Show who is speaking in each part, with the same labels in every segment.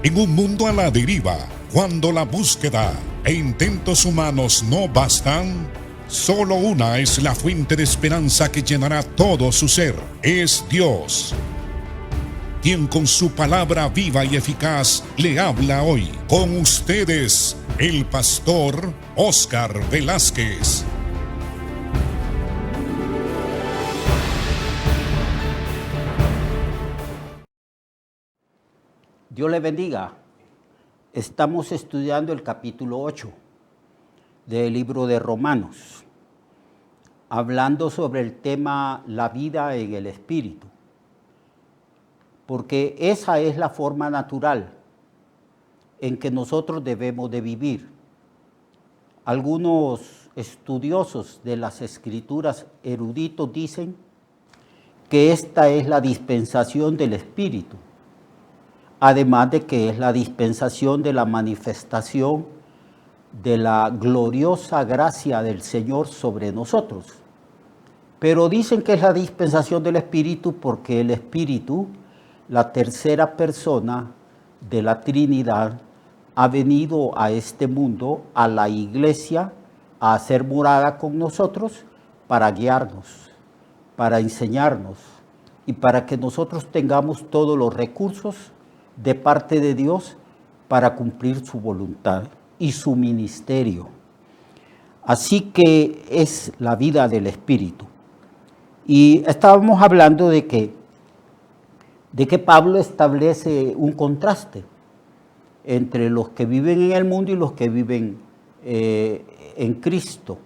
Speaker 1: En un mundo a la deriva, cuando la búsqueda e intentos humanos no bastan, solo una es la fuente de esperanza que llenará todo su ser. Es Dios, quien con su palabra viva y eficaz le habla hoy. Con ustedes, el pastor Óscar Velázquez.
Speaker 2: Dios le bendiga. Estamos estudiando el capítulo 8 del libro de Romanos, hablando sobre el tema la vida en el Espíritu, porque esa es la forma natural en que nosotros debemos de vivir. Algunos estudiosos de las Escrituras eruditos dicen que esta es la dispensación del Espíritu, además de que es la dispensación de la manifestación de la gloriosa gracia del Señor sobre nosotros. Pero dicen que es la dispensación del Espíritu porque el Espíritu, la tercera persona de la Trinidad, ha venido a este mundo, a la iglesia, a hacer morada con nosotros para guiarnos, para enseñarnos y para que nosotros tengamos todos los recursos de parte de Dios para cumplir su voluntad y su ministerio. Así que es la vida del Espíritu. Y estábamos hablando de que Pablo establece un contraste entre los que viven en el mundo y los que viven en Cristo.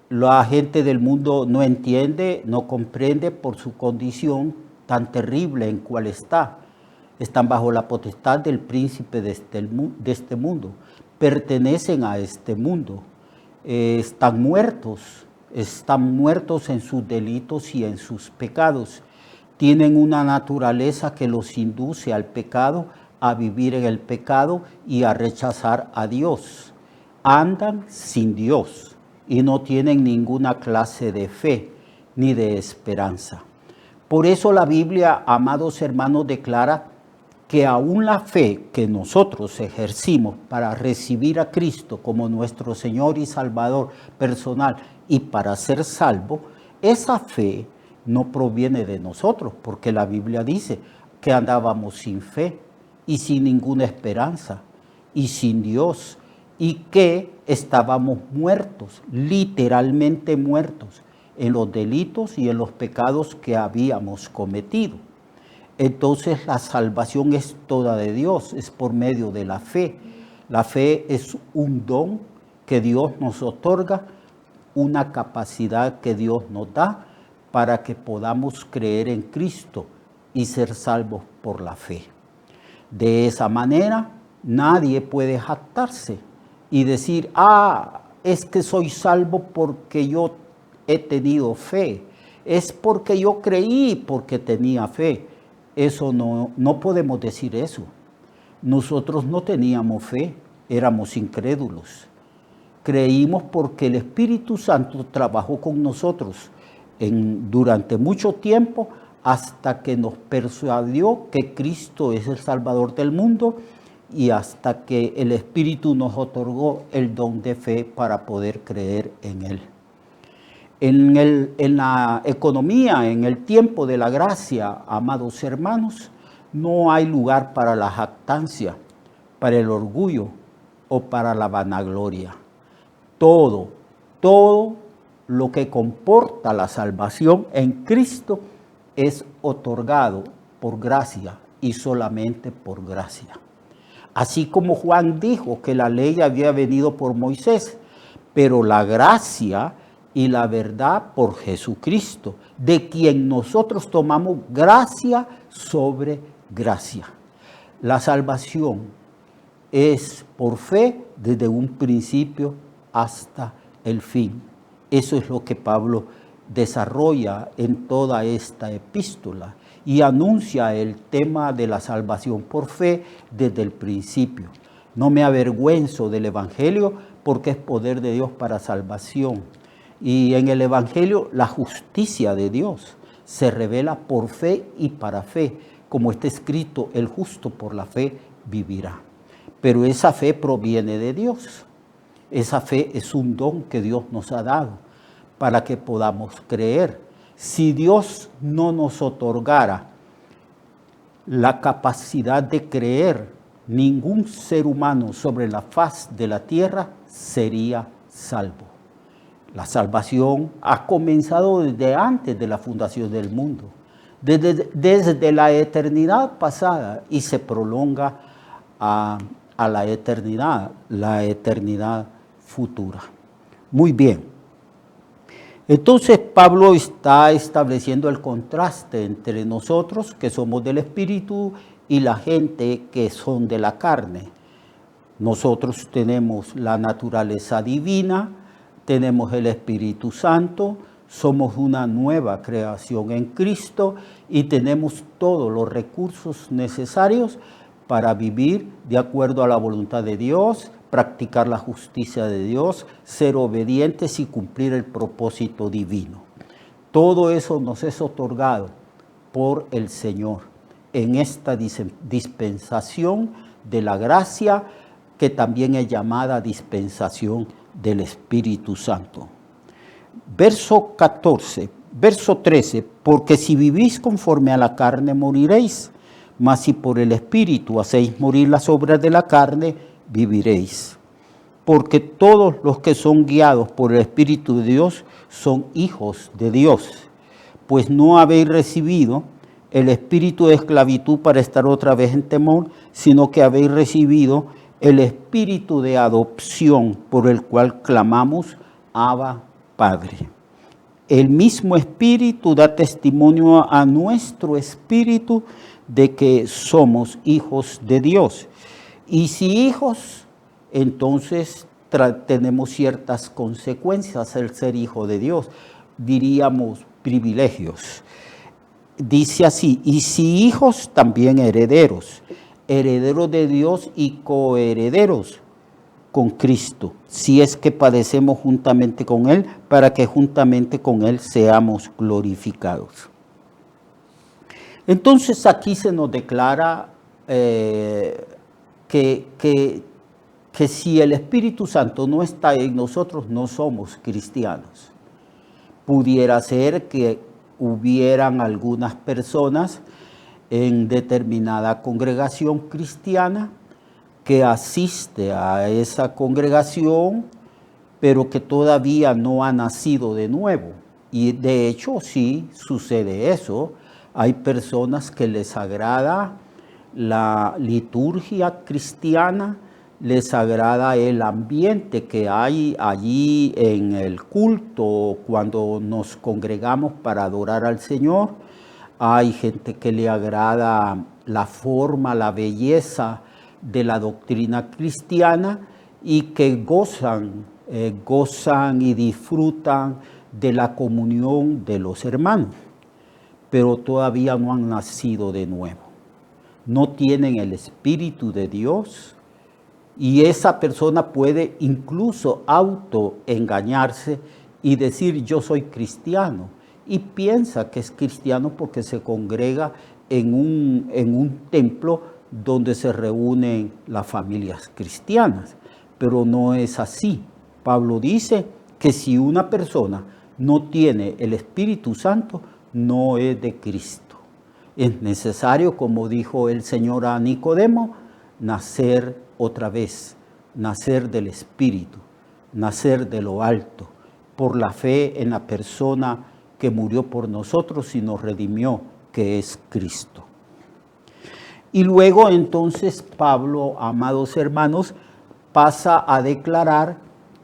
Speaker 2: La gente del mundo no entiende, no comprende por su condición tan terrible en cual está. Están bajo la potestad del príncipe de este mundo, pertenecen a este mundo, están muertos en sus delitos y en sus pecados. Tienen una naturaleza que los induce al pecado, a vivir en el pecado y a rechazar a Dios. Andan sin Dios y no tienen ninguna clase de fe ni de esperanza. Por eso la Biblia, amados hermanos, declara que aún la fe que nosotros ejercimos para recibir a Cristo como nuestro Señor y Salvador personal y para ser salvo, esa fe no proviene de nosotros, porque la Biblia dice que andábamos sin fe y sin ninguna esperanza y sin Dios y que estábamos muertos, literalmente muertos, en los delitos y en los pecados que habíamos cometido. Entonces la salvación es toda de Dios, es por medio de la fe. La fe es un don que Dios nos otorga, una capacidad que Dios nos da para que podamos creer en Cristo y ser salvos por la fe. De esa manera nadie puede jactarse y decir, es que soy salvo porque yo he tenido fe, es porque yo creí porque tenía fe. Eso no podemos decir eso. Nosotros no teníamos fe, éramos incrédulos. Creímos porque el Espíritu Santo trabajó con nosotros durante mucho tiempo hasta que nos persuadió que Cristo es el Salvador del mundo y hasta que el Espíritu nos otorgó el don de fe para poder creer en Él. En la economía, en el tiempo de la gracia, amados hermanos, no hay lugar para la jactancia, para el orgullo o para la vanagloria. Todo lo que comporta la salvación en Cristo es otorgado por gracia y solamente por gracia. Así como Juan dijo que la ley había venido por Moisés, pero la gracia y la verdad por Jesucristo, de quien nosotros tomamos gracia sobre gracia. La salvación es por fe desde un principio hasta el fin. Eso es lo que Pablo desarrolla en toda esta epístola y anuncia el tema de la salvación por fe desde el principio. No me avergüenzo del Evangelio porque es poder de Dios para salvación. Y en el Evangelio la justicia de Dios se revela por fe y para fe, como está escrito, el justo por la fe vivirá. Pero esa fe proviene de Dios. Esa fe es un don que Dios nos ha dado para que podamos creer. Si Dios no nos otorgara la capacidad de creer, ningún ser humano sobre la faz de la tierra sería salvo. La salvación ha comenzado desde antes de la fundación del mundo, desde la eternidad pasada, y se prolonga a la eternidad futura. Muy bien. Entonces Pablo está estableciendo el contraste entre nosotros, que somos del Espíritu, y la gente que son de la carne. Nosotros tenemos la naturaleza divina, tenemos el Espíritu Santo, somos una nueva creación en Cristo y tenemos todos los recursos necesarios para vivir de acuerdo a la voluntad de Dios, practicar la justicia de Dios, ser obedientes y cumplir el propósito divino. Todo eso nos es otorgado por el Señor en esta dispensación de la gracia, que también es llamada dispensación del Espíritu Santo. Verso 13, porque si vivís conforme a la carne moriréis, mas si por el Espíritu hacéis morir las obras de la carne, viviréis. Porque todos los que son guiados por el Espíritu de Dios son hijos de Dios. Pues no habéis recibido el espíritu de esclavitud para estar otra vez en temor, sino que habéis recibido el espíritu de adopción, por el cual clamamos, Abba, Padre. El mismo Espíritu da testimonio a nuestro espíritu de que somos hijos de Dios. Y si hijos, entonces tenemos ciertas consecuencias al ser hijo de Dios, diríamos privilegios. Dice así, y si hijos, también herederos, herederos de Dios y coherederos con Cristo, si es que padecemos juntamente con Él, para que juntamente con Él seamos glorificados. Entonces aquí se nos declara que si el Espíritu Santo no está en nosotros, no somos cristianos. Pudiera ser que hubieran algunas personas en determinada congregación cristiana que asiste a esa congregación, pero que todavía no ha nacido de nuevo. Y de hecho sí sucede eso. Hay personas que les agrada la liturgia cristiana, les agrada el ambiente que hay allí en el culto cuando nos congregamos para adorar al Señor. Hay gente que le agrada la forma, la belleza de la doctrina cristiana y que gozan y disfrutan de la comunión de los hermanos, pero todavía no han nacido de nuevo. No tienen el Espíritu de Dios. Y esa persona puede incluso autoengañarse y decir yo soy cristiano. Y piensa que es cristiano porque se congrega en un templo donde se reúnen las familias cristianas. Pero no es así. Pablo dice que si una persona no tiene el Espíritu Santo, no es de Cristo. Es necesario, como dijo el Señor a Nicodemo, nacer otra vez, nacer del Espíritu, nacer de lo alto, por la fe en la persona que murió por nosotros y nos redimió, que es Cristo. Y luego entonces Pablo, amados hermanos, pasa a declarar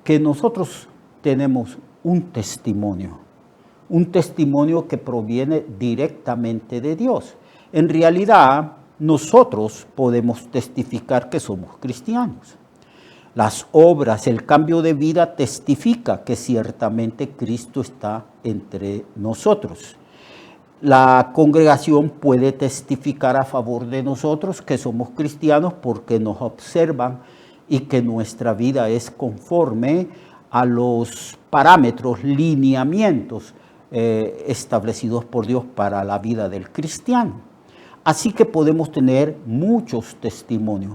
Speaker 2: que nosotros tenemos un testimonio que proviene directamente de Dios. En realidad, nosotros podemos testificar que somos cristianos. Las obras, el cambio de vida testifica que ciertamente Cristo está entre nosotros. La congregación puede testificar a favor de nosotros que somos cristianos porque nos observan y que nuestra vida es conforme a los parámetros, lineamientos establecidos por Dios para la vida del cristiano. Así que podemos tener muchos testimonios,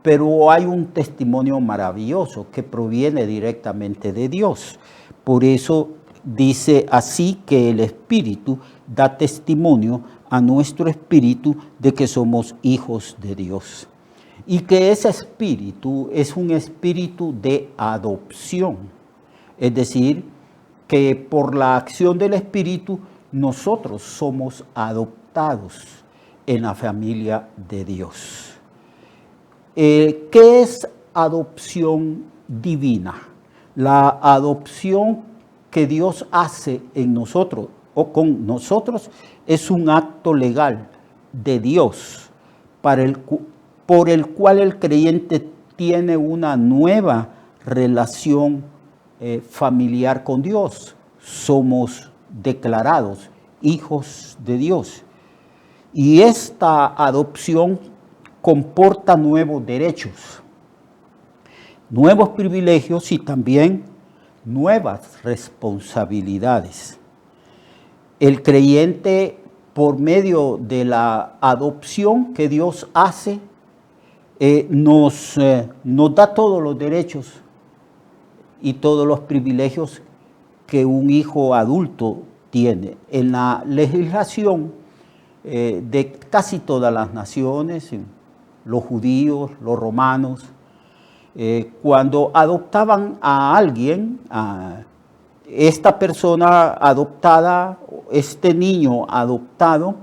Speaker 2: pero hay un testimonio maravilloso que proviene directamente de Dios. Por eso dice así que el Espíritu da testimonio a nuestro espíritu de que somos hijos de Dios. Y que ese espíritu es un espíritu de adopción. Es decir, que por la acción del Espíritu nosotros somos adoptados en la familia de Dios. ¿Qué es adopción divina? La adopción que Dios hace en nosotros o con nosotros es un acto legal de Dios por el cual el creyente tiene una nueva relación familiar con Dios. Somos declarados hijos de Dios. Y esta adopción comporta nuevos derechos, nuevos privilegios y también nuevas responsabilidades. El creyente, por medio de la adopción que Dios hace, nos da todos los derechos y todos los privilegios que un hijo adulto tiene. En la legislación de casi todas las naciones, los judíos, los romanos, cuando adoptaban a alguien, a esta persona adoptada, este niño adoptado,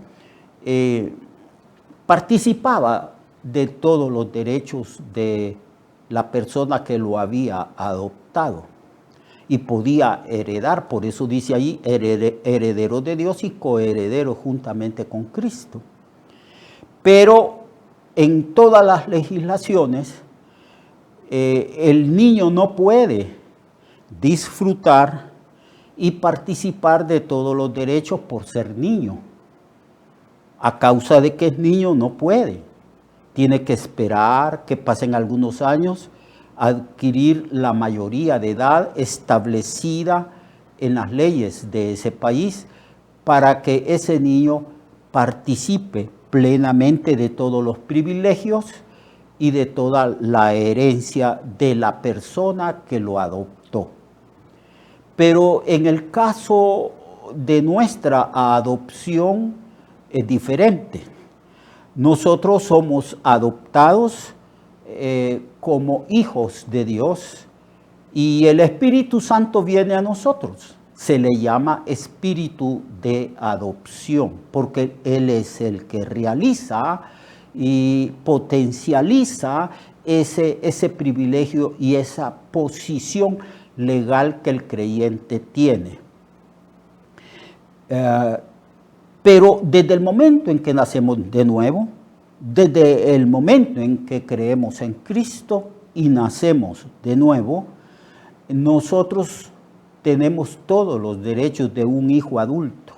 Speaker 2: participaba de todos los derechos de la persona que lo había adoptado y podía heredar. Por eso dice ahí, heredero de Dios y coheredero juntamente con Cristo. Pero en todas las legislaciones, el niño no puede disfrutar y participar de todos los derechos por ser niño. A causa de que es niño no puede. Tiene que esperar que pasen algunos años, adquirir la mayoría de edad establecida en las leyes de ese país para que ese niño participe plenamente de todos los privilegios y de toda la herencia de la persona que lo adoptó. Pero en el caso de nuestra adopción es diferente. Nosotros somos adoptados como hijos de Dios y el Espíritu Santo viene a nosotros. Se le llama espíritu de adopción porque Él es el que realiza y potencializa ese privilegio y esa posición legal que el creyente tiene. Pero desde el momento en que nacemos de nuevo, desde el momento en que creemos en Cristo y nacemos de nuevo, nosotros tenemos todos los derechos de un hijo adulto.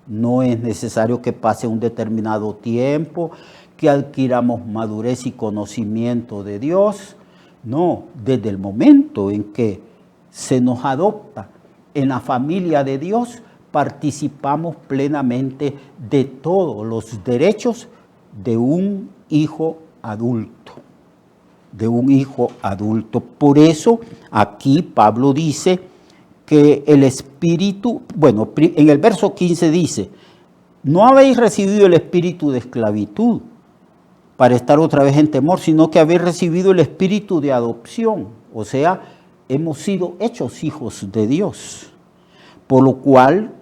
Speaker 2: No es necesario que pase un determinado tiempo, que adquiramos madurez y conocimiento de Dios. No, desde el momento en que se nos adopta en la familia de Dios, participamos plenamente de todos los derechos de un hijo adulto. De un hijo adulto. Por eso aquí Pablo dice que el espíritu, bueno, en el verso 15 dice, no habéis recibido el espíritu de esclavitud para estar otra vez en temor, sino que habéis recibido el espíritu de adopción. O sea, hemos sido hechos hijos de Dios. Por lo cual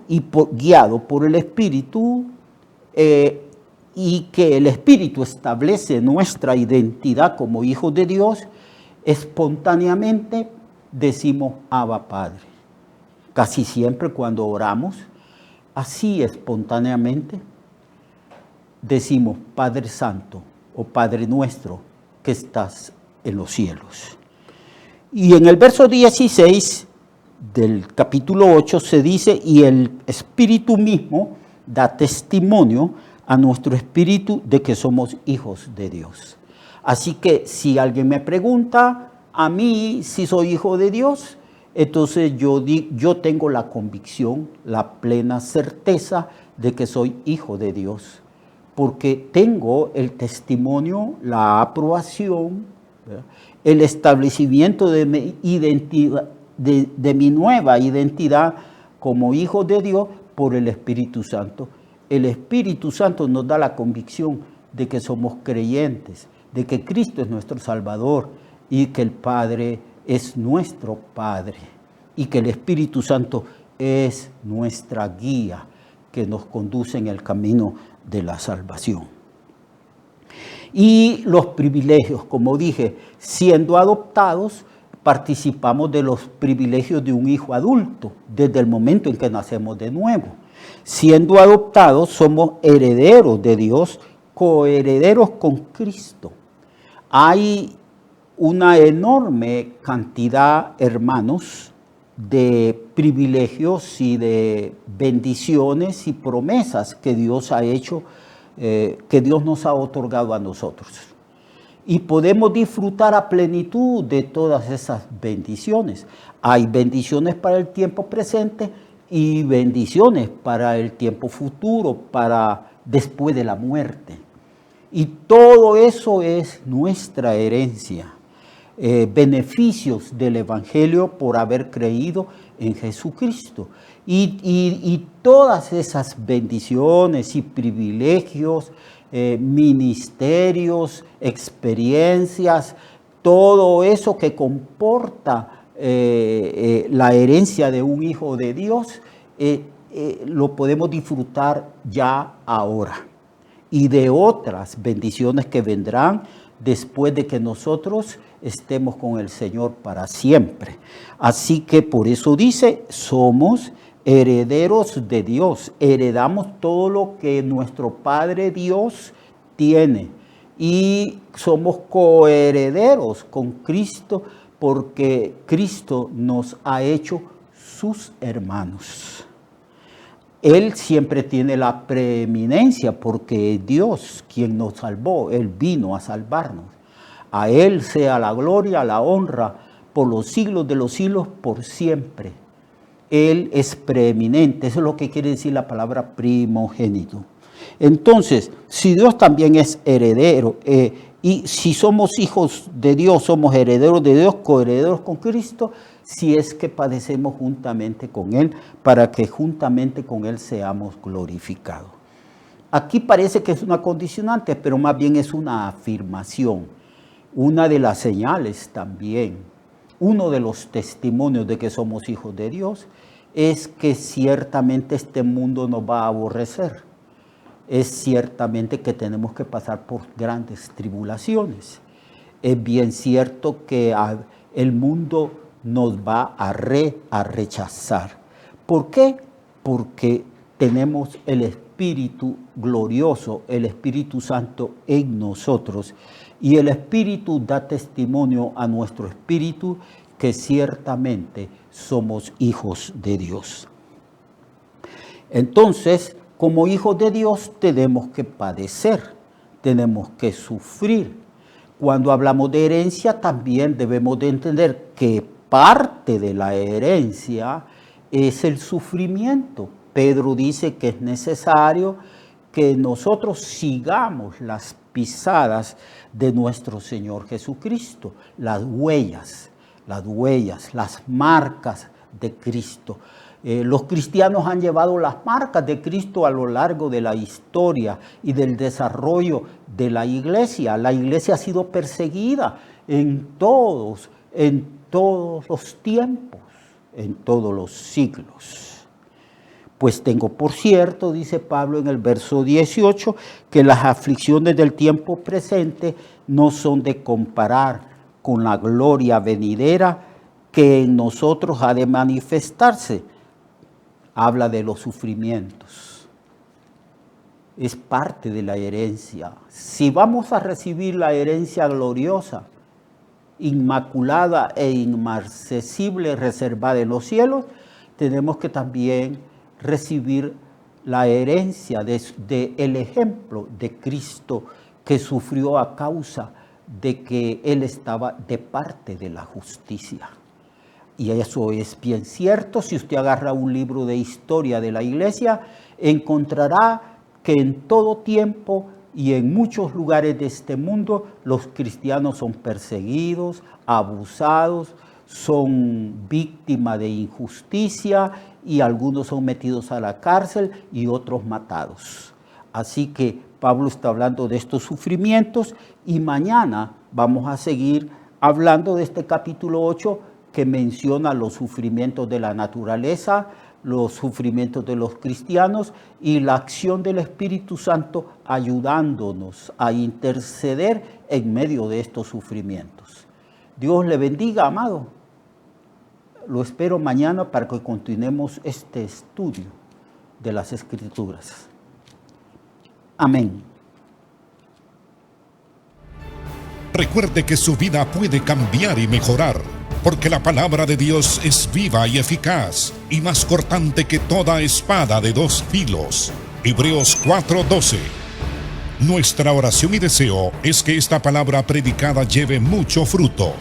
Speaker 2: y guiado por el Espíritu, y que el Espíritu establece nuestra identidad como hijos de Dios, espontáneamente decimos Abba Padre. Casi siempre cuando oramos, así espontáneamente decimos Padre Santo o Padre nuestro que estás en los cielos. Y en el verso 16 del capítulo 8 se dice, y el Espíritu mismo da testimonio a nuestro espíritu de que somos hijos de Dios. Así que si alguien me pregunta a mí si soy hijo de Dios, entonces yo tengo la convicción, la plena certeza de que soy hijo de Dios, porque tengo el testimonio, la aprobación, ¿verdad?, el establecimiento de mi identidad, de mi nueva identidad como hijo de Dios por el Espíritu Santo. El Espíritu Santo nos da la convicción de que somos creyentes, de que Cristo es nuestro Salvador y que el Padre es nuestro Padre y que el Espíritu Santo es nuestra guía que nos conduce en el camino de la salvación. Y los privilegios, como dije, siendo adoptados, participamos de los privilegios de un hijo adulto desde el momento en que nacemos de nuevo. Siendo adoptados, somos herederos de Dios, coherederos con Cristo. Hay una enorme cantidad, hermanos, de privilegios y de bendiciones y promesas que Dios ha hecho, que Dios nos ha otorgado a nosotros. Y podemos disfrutar a plenitud de todas esas bendiciones. Hay bendiciones para el tiempo presente y bendiciones para el tiempo futuro, para después de la muerte. Y todo eso es nuestra herencia. Beneficios del Evangelio por haber creído en Jesucristo. Y todas esas bendiciones y privilegios, ministerios, experiencias, todo eso que comporta la herencia de un hijo de Dios, lo podemos disfrutar ya ahora. Y de otras bendiciones que vendrán después de que nosotros estemos con el Señor para siempre. Así que por eso dice, somos herederos de Dios, heredamos todo lo que nuestro Padre Dios tiene y somos coherederos con Cristo porque Cristo nos ha hecho sus hermanos. Él siempre tiene la preeminencia porque es Dios quien nos salvó, Él vino a salvarnos. A Él sea la gloria, la honra por los siglos de los siglos, por siempre. Él es preeminente, eso es lo que quiere decir la palabra primogénito. Entonces, si Dios también es heredero, y si somos hijos de Dios, somos herederos de Dios, coherederos con Cristo, si es que padecemos juntamente con Él, para que juntamente con Él seamos glorificados. Aquí parece que es una condicionante, pero más bien es una afirmación. Una de las señales también, uno de los testimonios de que somos hijos de Dios, es que ciertamente este mundo nos va a aborrecer. Es ciertamente que tenemos que pasar por grandes tribulaciones. Es bien cierto que el mundo nos va a rechazar. ¿Por qué? Porque tenemos el Espíritu glorioso, el Espíritu Santo en nosotros. Y el Espíritu da testimonio a nuestro espíritu que ciertamente somos hijos de Dios. Entonces, como hijos de Dios tenemos que padecer, tenemos que sufrir. Cuando hablamos de herencia también debemos de entender que parte de la herencia es el sufrimiento. Pedro dice que es necesario que nosotros sigamos las pisadas de nuestro Señor Jesucristo, las huellas, las marcas de Cristo. Los cristianos han llevado las marcas de Cristo a lo largo de la historia y del desarrollo de la iglesia. La iglesia ha sido perseguida en todos los tiempos, en todos los siglos. Pues tengo por cierto, dice Pablo en el verso 18, que las aflicciones del tiempo presente no son de comparar con la gloria venidera que en nosotros ha de manifestarse. Habla de los sufrimientos. Es parte de la herencia. Si vamos a recibir la herencia gloriosa, inmaculada e inmarcesible reservada en los cielos, tenemos que también recibir la herencia del ejemplo de Cristo que sufrió a causa de que Él estaba de parte de la justicia. Y eso es bien cierto. Si usted agarra un libro de historia de la iglesia, encontrará que en todo tiempo y en muchos lugares de este mundo los cristianos son perseguidos, abusados, son víctimas de injusticia y algunos son metidos a la cárcel y otros matados. Así que Pablo está hablando de estos sufrimientos y mañana vamos a seguir hablando de este capítulo 8 que menciona los sufrimientos de la naturaleza, los sufrimientos de los cristianos y la acción del Espíritu Santo ayudándonos a interceder en medio de estos sufrimientos. Dios le bendiga, amado. Lo espero mañana para que continuemos este estudio de las Escrituras. Amén.
Speaker 1: Recuerde que su vida puede cambiar y mejorar, porque la palabra de Dios es viva y eficaz, y más cortante que toda espada de dos filos. Hebreos 4:12. Nuestra oración y deseo es que esta palabra predicada lleve mucho fruto.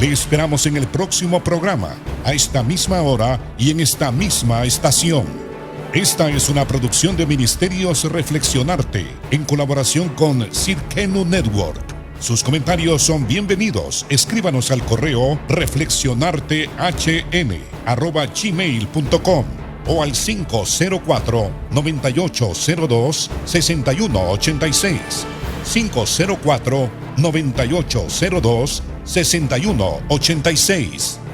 Speaker 1: Le esperamos en el próximo programa, a esta misma hora y en esta misma estación. Esta es una producción de Ministerios Reflexionarte, en colaboración con Cirkenu Network. Sus comentarios son bienvenidos. Escríbanos al correo reflexionartehn@gmail.com o al 504-9802-6186. 504-9802-6186.